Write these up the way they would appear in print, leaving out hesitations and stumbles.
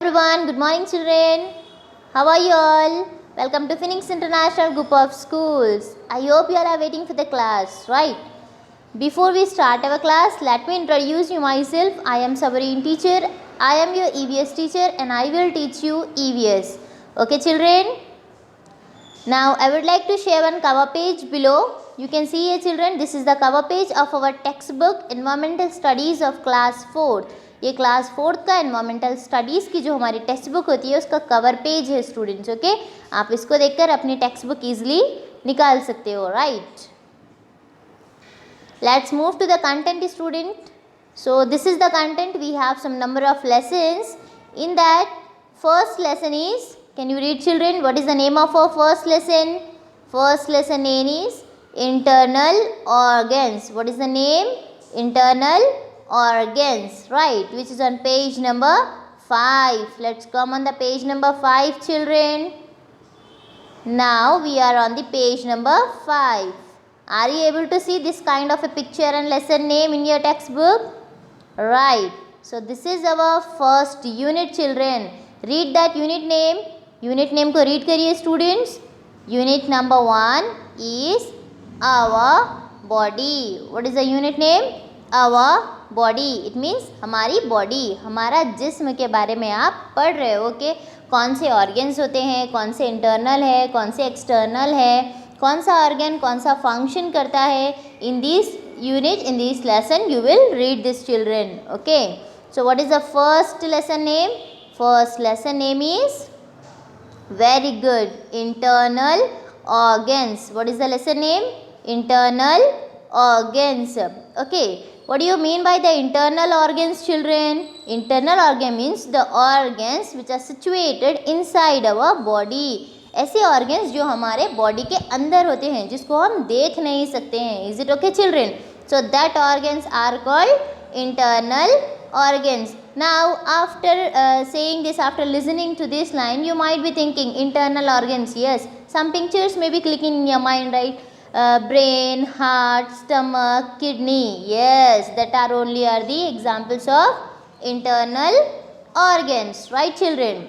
Everyone, good morning children. How are you all? Welcome to Phoenix International Group of Schools. I hope you all are waiting for the class, right? Before we start our class, let me introduce you myself. I am Sabareen teacher. I am your EVS teacher and I will teach you EVS. Okay children? Now I would like to share one cover page below. You can see here children, this is the cover page of our textbook Environmental Studies of Class 4th. ये class 4th का environmental studies की जो हमारी text book होती है उसका cover page है students. Okay, आप इसको देखकर अपनी टेक्स्ट बुक ईजिली निकाल सकते हो. Right, let's move to the content student. So this is the content. We have some number of lessons. In that first lesson is, can you read children? What is the name of our first lesson? First lesson name is internal organs. What is the name? Internal organs, right, which is on page number 5. Let's come on the page number 5 children. Now we are on the page number 5. Are you able to see this kind of a picture and lesson name in your textbook? Right, so this is our first unit children. Read that unit name. Unit name को read करिए students. Unit number 1 is our body. What is the unit name? Our body. It means हमारी body, हमारा जिस्म के बारे में आप पढ़ रहे हो. ओके, कौन से ऑर्गन्स होते हैं, कौन से इंटरनल है, कौन से एक्सटर्नल है, कौन सा ऑर्गन कौन सा फंक्शन करता है. In this unit, in this lesson you will read this children. Okay, so what is the first lesson name? First lesson name is, very good, internal organs. What is the lesson name? Internal organs. Okay, what do you mean by the internal organs children? Internal organ means the organs which are situated inside our body. ऐसे organs जो हमारे body के अंदर होते हैं, जिसको हम देख नहीं सकते हैं. Is it okay children? So that organs are called internal organs. Now after saying this, after listening to this line, you might be thinking internal organs. Yes, some pictures may be clicking in your mind, right? Brain, heart, stomach, kidney. Yes, that are only are the examples of internal organs, right children?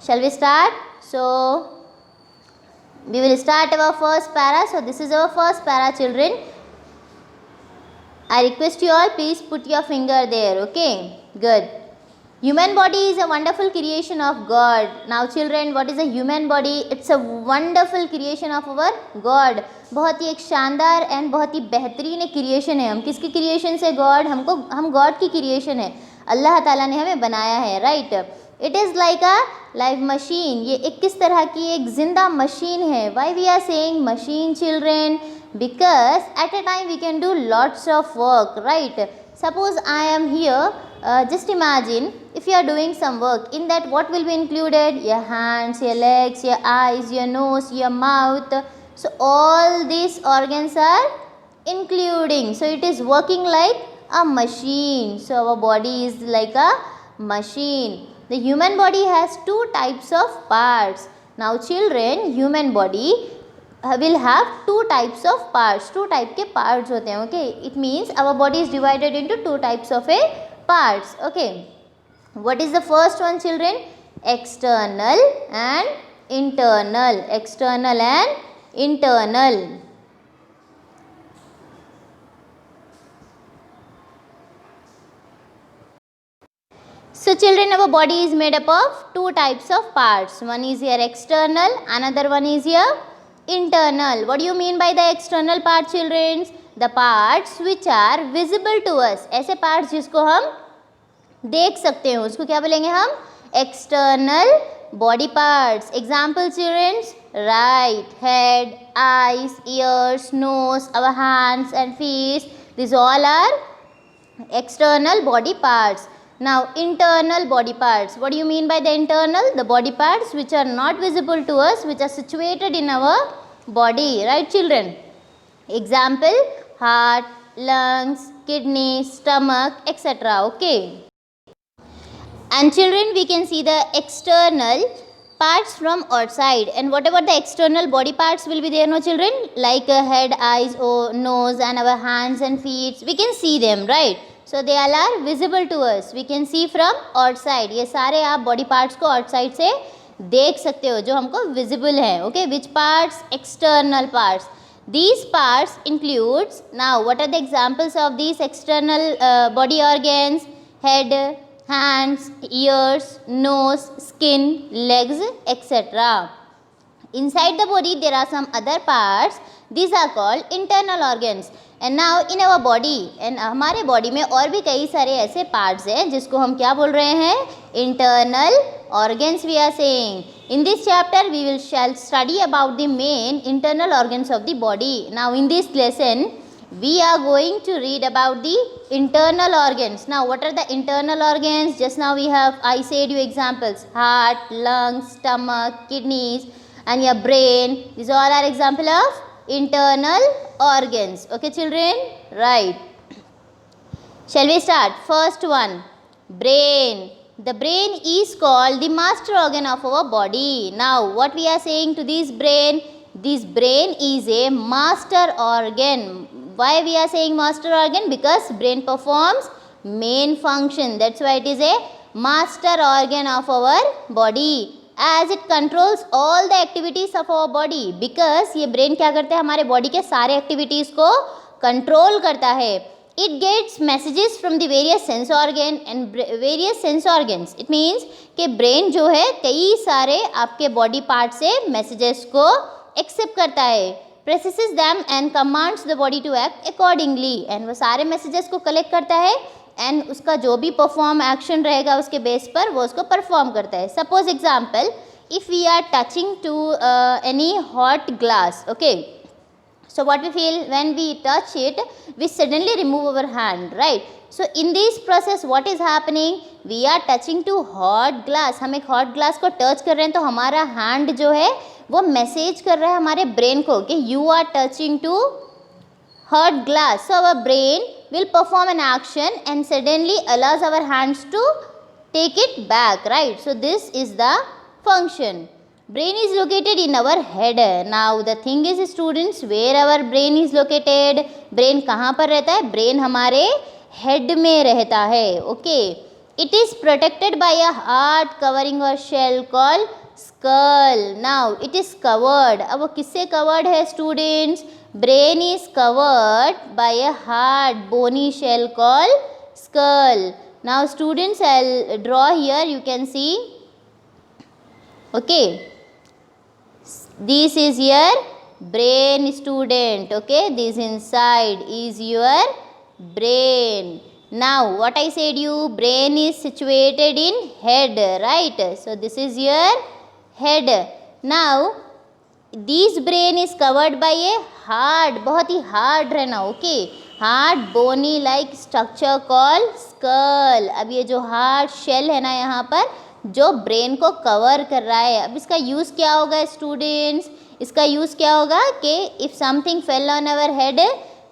Shall we start? So we will start our first para. So this is our first para children. I request you all, please put your finger there. Okay, good. Human body is a wonderful creation of God. Now children, what is a human body? It's a wonderful creation of our God. बहुत ही एक शानदार and बहुत ही बेहतरीन एक creation है. हम किसकी creation से? गॉड. हम गॉड की क्रिएशन है. अल्लाह ताला ने हमें बनाया है. Right, it is like a live machine. ये एक किस तरह की एक जिंदा मशीन है. Why we are saying machine children? Because at a time we can do lots of work, right? Suppose I am here, just imagine if you are doing some work. In that what will be included? Your hands, your legs, your eyes, your nose, your mouth. So all these organs are including. So it is working like a machine. So our body is like a machine. The human body has two types of parts. Now children, human body will have two types of parts. Two type के parts होते हैं. Okay, it means our body is divided into two types of a parts. Okay, what is the first one children? External and internal. External and internal. So children, our body is made up of two types of parts. One is your external, another one is your internal. What do you mean by the external part children? The parts which are visible to us. ऐसे parts जिसको हम देख सकते हैं, उसको क्या बोलेंगे हम? External body parts. Example children, right, head, eyes, ears, nose, our hands and feet. These all are external body parts. Now internal body parts. What do you mean by the internal? The body parts which are not visible to us, which are situated in our body, right children? Example, heart, lungs, kidney, stomach, etc. Okay, and children, we can see the external parts from outside, and whatever the external body parts will be there, no children, like head, eyes, nose and our hands and feet, we can see them, right? so they all are visible to us, we can see from outside. ये सारे आप body parts को outside से देख सकते हो जो हमको visible है. Okay, which parts? External parts. These parts includes, now what are the examples of these external body organs? Head, hands, ears, nose, skin, legs, etc. Inside the body there are some other parts, these are called internal organs. And now in our body, and हमारे body में और भी कई सारे ऐसे parts हैं जिसको हम क्या बोल रहे हैं? Internal organs we are saying. In this chapter we shall study about the main internal organs of the body. Now in this lesson we are going to read about the internal organs. Now what are the internal organs? Just now I said you examples: heart, lungs, stomach, kidneys, and your brain. These all are example of internal organs. Okay children, right? Shall we start? First one, brain. The brain is called the master organ of our body. Now what we are saying to this brain? This brain is a master organ. Why we are saying master organ? Because brain performs main function. That's why it is a master organ of our body. As it controls all the activities of our body. Because ये brain क्या करता है? हमारे body के सारे activities को control करता है. It gets messages from the various sense organ and various sense organs. It means कि brain जो है कई सारे आपके body part से messages को accept करता है, processes them and commands the body to act accordingly. And वो सारे messages को collect करता है and उसका जो भी perform action रहेगा उसके base पर वो उसको perform करता है. Suppose example, if we are touching to any hot glass, okay. So what we feel when we touch it, we suddenly remove our hand, right? So in this process what is happening? We are touching to hot glass. हम एक hot glass को touch कर रहे हैं तो हमारा hand जो है वो message कर रहा है हमारे brain को कि you are touching to hot glass. So our brain will perform an action and suddenly allows our hands to take it back, right? So this is the function. Brain is located in our head. Now the thing is students, where our brain is located? Brain कहाँ पर रहता है? Brain हमारे head में रहता है. Okay. It is protected by a hard covering or shell called skull. Now it is covered. अब वो किससे covered है students? Brain is covered by a hard bony shell called skull. Now students, I'll draw here. You can see. Okay. This is your brain student. Okay, this inside is your brain. Now what I said you, brain is situated in head, right? So this is your head. Now this brain is covered by a hard, बहुत ही hard रहना, okay, hard bony like structure called skull. अब ये जो hard shell है ना यहाँ पर जो ब्रेन को कवर कर रहा है, अब इसका यूज़ क्या होगा स्टूडेंट्स? इसका यूज़ क्या होगा कि if something fell on our head,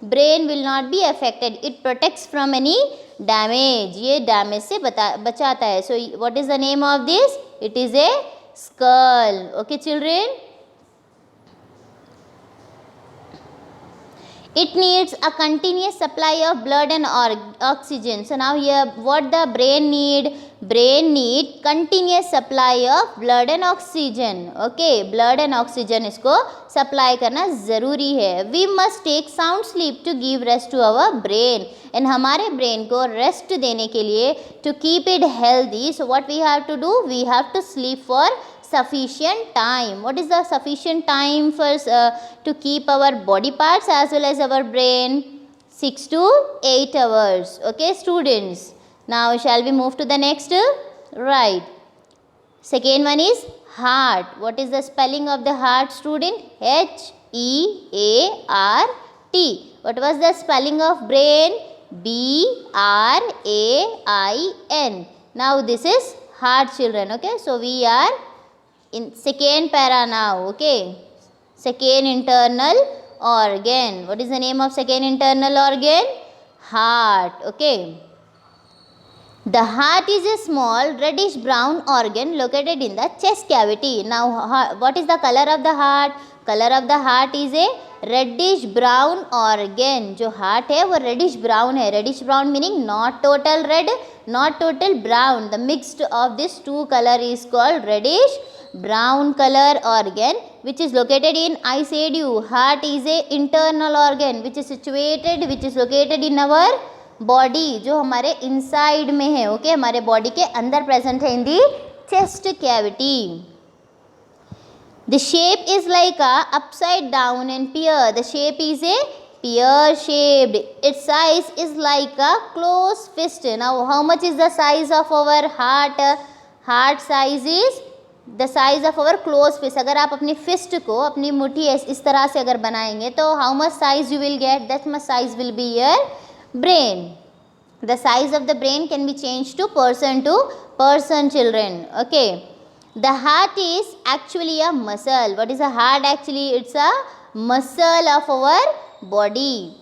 brain will not be affected, it protects from any damage, ये डैमेज से बचाता है. So what is the name of this? It is a skull. Okay children, it needs a continuous supply of blood and oxygen. So now here what the brain need? Brain need continuous supply of blood and oxygen. Okay, blood and oxygen इसको supply करना ज़रूरी है. We must take sound sleep to give rest to our brain. And हमारे brain को rest देने के लिए to keep it healthy. So what we have to do? We have to sleep for sufficient time. What is the sufficient time for to keep our body parts as well as our brain? 6 to 8 hours. Okay students, now shall we move to the next? Right, second one is heart. What is the spelling of the heart student? H-E-A-R-T. What was the spelling of brain? B-R-A-I-N. Now this is heart children. Okay, so we are in second para now. Okay, second internal organ. What is the name of second internal organ? Heart. Okay, the heart is a small reddish brown organ located in the chest cavity. Now what is the color of the heart? Colour of the heart is a reddish brown organ. जो heart है वो reddish brown है. Reddish brown meaning not total red, not total brown. The mixed of this two colour is called reddish brown color organ which is located in, I said you, heart is a internal organ which is situated, which is located in our body, जो हमारे inside में है. Okay, हमारे body के अंदर present है in the chest cavity. The shape is like a upside down and pear. The shape is a pear shaped. Its size is like a closed fist. Now how much is the size of our heart? Heart size is the size of our close fist. अगर आप अपनी fist को, अपनी मुट्ठी इस तरह से अगर बनाएंगे तो how much size you will get, that much size will be your brain. The size of the brain can be change to person children. Okay, the heart is actually a muscle. What is a heart actually? It's a muscle of our body.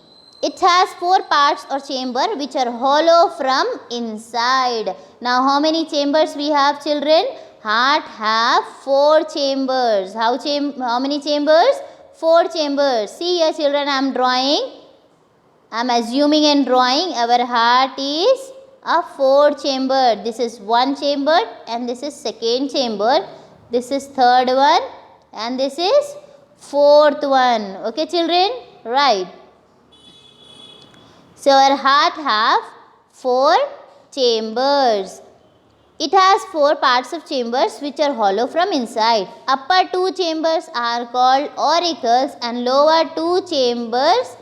It has 4 parts or chamber which are hollow from inside. Now how many chambers we have, children? Heart have 4 chambers. How many chambers? 4 chambers. See here children, I am drawing. I am assuming and drawing. Our heart is a 4 chamber. This is 1 chamber and this is 2nd chamber. This is 3rd one and this is 4th one. Okay children? Right. So our heart have 4 chambers. It has 4 parts of chambers which are hollow from inside. Upper 2 chambers are called auricles and lower 2 chambers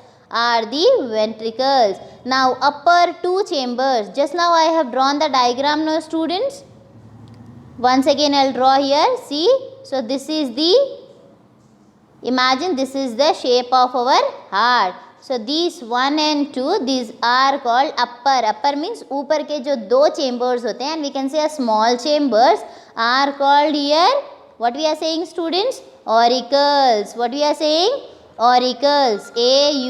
are the ventricles. Now upper 2 chambers, just now I have drawn the diagram now students. Once again I will draw here, see. So this is the, imagine this is the shape of our heart. So these 1 and 2, these are called upper. Upper means ऊपर के जो 2 chambers होते हैं, and we can say a small chambers are called here, what we are saying students? Auricles. What we are saying? Auricles. A-U-R-I-C-L-E-S.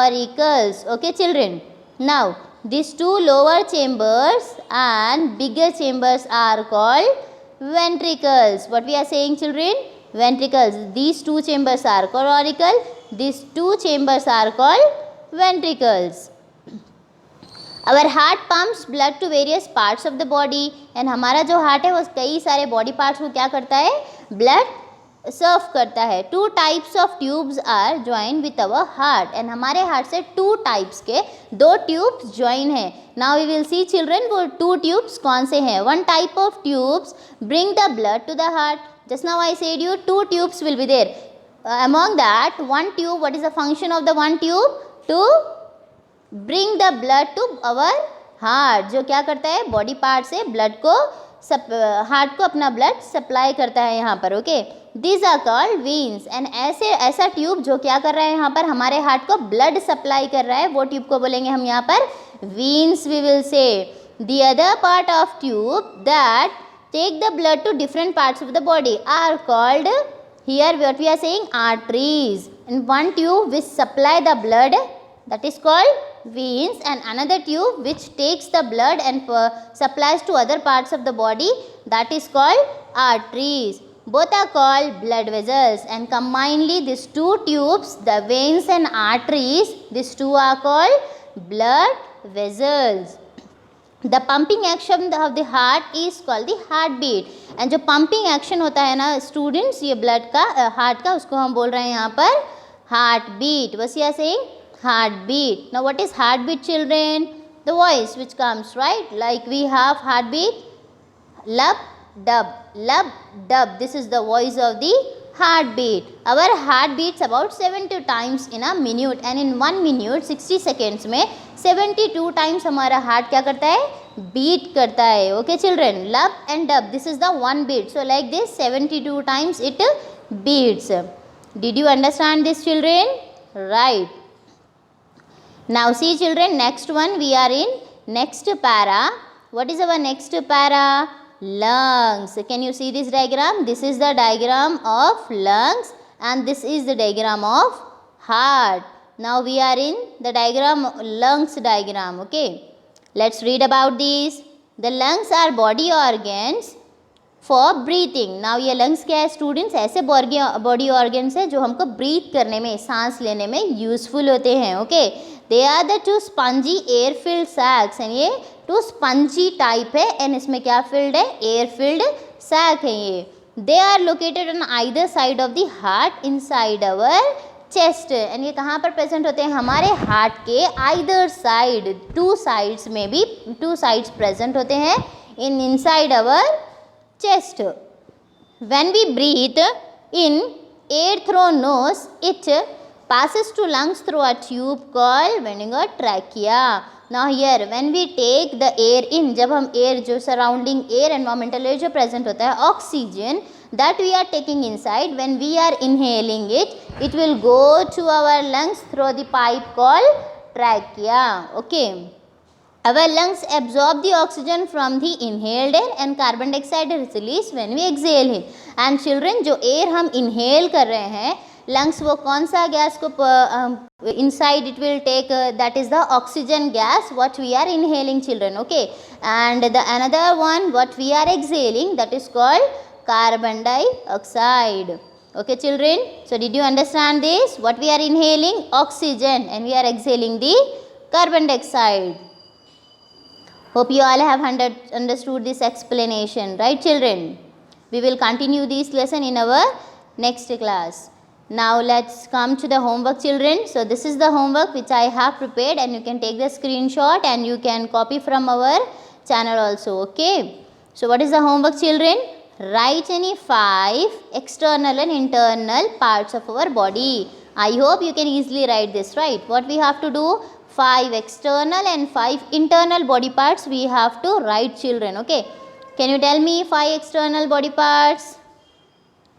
Auricles. Okay children. Now these 2 lower chambers and bigger chambers are called ventricles. What we are saying children? Ventricles. These 2 chambers are called auricle. These 2 chambers are called ventricles. Our heart pumps blood to various parts of the body. And हमारा जो heart है वो कई सारे body parts को क्या करता है? ब्लड सर्व करता है. 2 types of tubes are joined with our heart. And हमारे हार्ट से 2 types के 2 ट्यूब्स ज्वाइन हैं. Now we will see children वो 2 ट्यूब्स कौन से हैं. One type of tubes bring the blood to the heart. Just now I said you 2 tubes will be there. Among that, 1 tube, what is the function of the 1 tube? To bring the blood to our heart. जो क्या करता है? Body part से blood को heart को अपना blood supply करता है यहाँ पर. Okay, these are called veins. And ऐसा ट्यूब जो क्या कर रहा है यहाँ पर? हमारे हार्ट को ब्लड सप्लाई कर रहा है, वो ट्यूब को बोलेंगे हम यहाँ पर veins we will say. The other part of tube that take the blood to different parts of the body are called, here what we are saying, arteries. And one tube which supply the blood, that is called veins, and another tube which takes the blood and supplies to other parts of the body, that is called arteries. Both are called blood vessels, and combinedly these 2 tubes, the veins and arteries, these 2 are called blood vessels. The pumping action of the heart is called the heartbeat. And जो pumping action होता है ना students, ये blood का heart का, उसको हम बोल रहे हैं यहाँ पर heartbeat. What's he saying? Heartbeat. Now what is heartbeat children? The voice which comes, right? Like we have heartbeat, lub dub, lub dub. This is the voice of the heartbeat. Our heart beats about 70 times in a minute, and in 1 minute 60 seconds में 72 times हमारा heart क्या करता है? Beat करता है. Okay children, lub and dub, this is the 1 beat. So like this 72 times it beats. Did you understand this children? Right. Now see children, next one we are in next para. What is our next para? lungs. Can you see this diagram? This is the diagram of lungs and this is the diagram of heart. Now we are in the diagram, lungs diagram. Okay, let's read about these. The lungs are body organs for breathing. Now ये lungs क्या है students? ऐसे body organs है जो हमको breathe करने में, सांस लेने में यूजफुल होते हैं. Okay, they are the two spongy air filled sacs. And ये टू स्पंजी टाइप है एंड इसमें क्या फिल्ड है? एयर फिल्ड सैक है ये. They are located on either side of the heart inside our chest. And ये कहाँ पर प्रेजेंट होते हैं? हमारे हार्ट के आइदर साइड, टू साइड्स में भी, टू साइड्स प्रेजेंट होते हैं in inside our chest. When we breathe in air through nose, it passes to lungs through a tube called trachea. Now here when we take the air in, जब हम air जो surrounding air environmental air जो present होता है, oxygen that we are taking inside, when we are inhaling it, it will go to our lungs through the pipe called trachea. Okay. Our lungs absorb the oxygen from the inhaled air and carbon dioxide is released when we exhale it. And children, जो air हम inhale कर रहे हैं, lungs वो कौन सा gas को inside it will take, that is the oxygen gas what we are inhaling children. Okay, and the another one what we are exhaling, that is called carbon dioxide. Okay children, so did you understand this? What we are inhaling? Oxygen, and we are exhaling the carbon dioxide. Hope you all have understood this explanation, right children? We will continue this lesson in our next class. Now let's come to the homework children. So this is the homework which I have prepared and you can take the screenshot and you can copy from our channel also. Okay. So what is the homework children? Write any 5 external and internal parts of our body. I hope you can easily write this, right? What we have to do? 5 external and 5 internal body parts we have to write children. Okay, can you tell me 5 external body parts?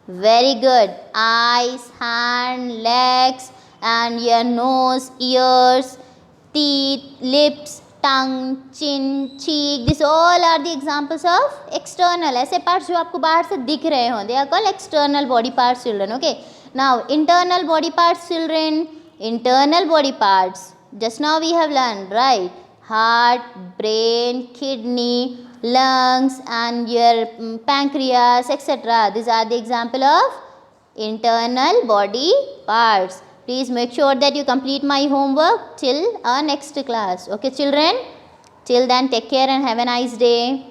Very good. Eyes, hand, legs, and your nose, ears, teeth, lips, tongue, chin, cheek. These all are the examples of external. ऐसे parts जो आपको बाहर से दिख रहे हों, they are called external body parts children. Okay, now internal body parts children. Internal body parts, just now we have learned, right? Heart, brain, kidney, lungs, and your pancreas, etc. These are the example of internal body parts. Please make sure that you complete my homework till our next class. Okay children? Till then, take care and have a nice day.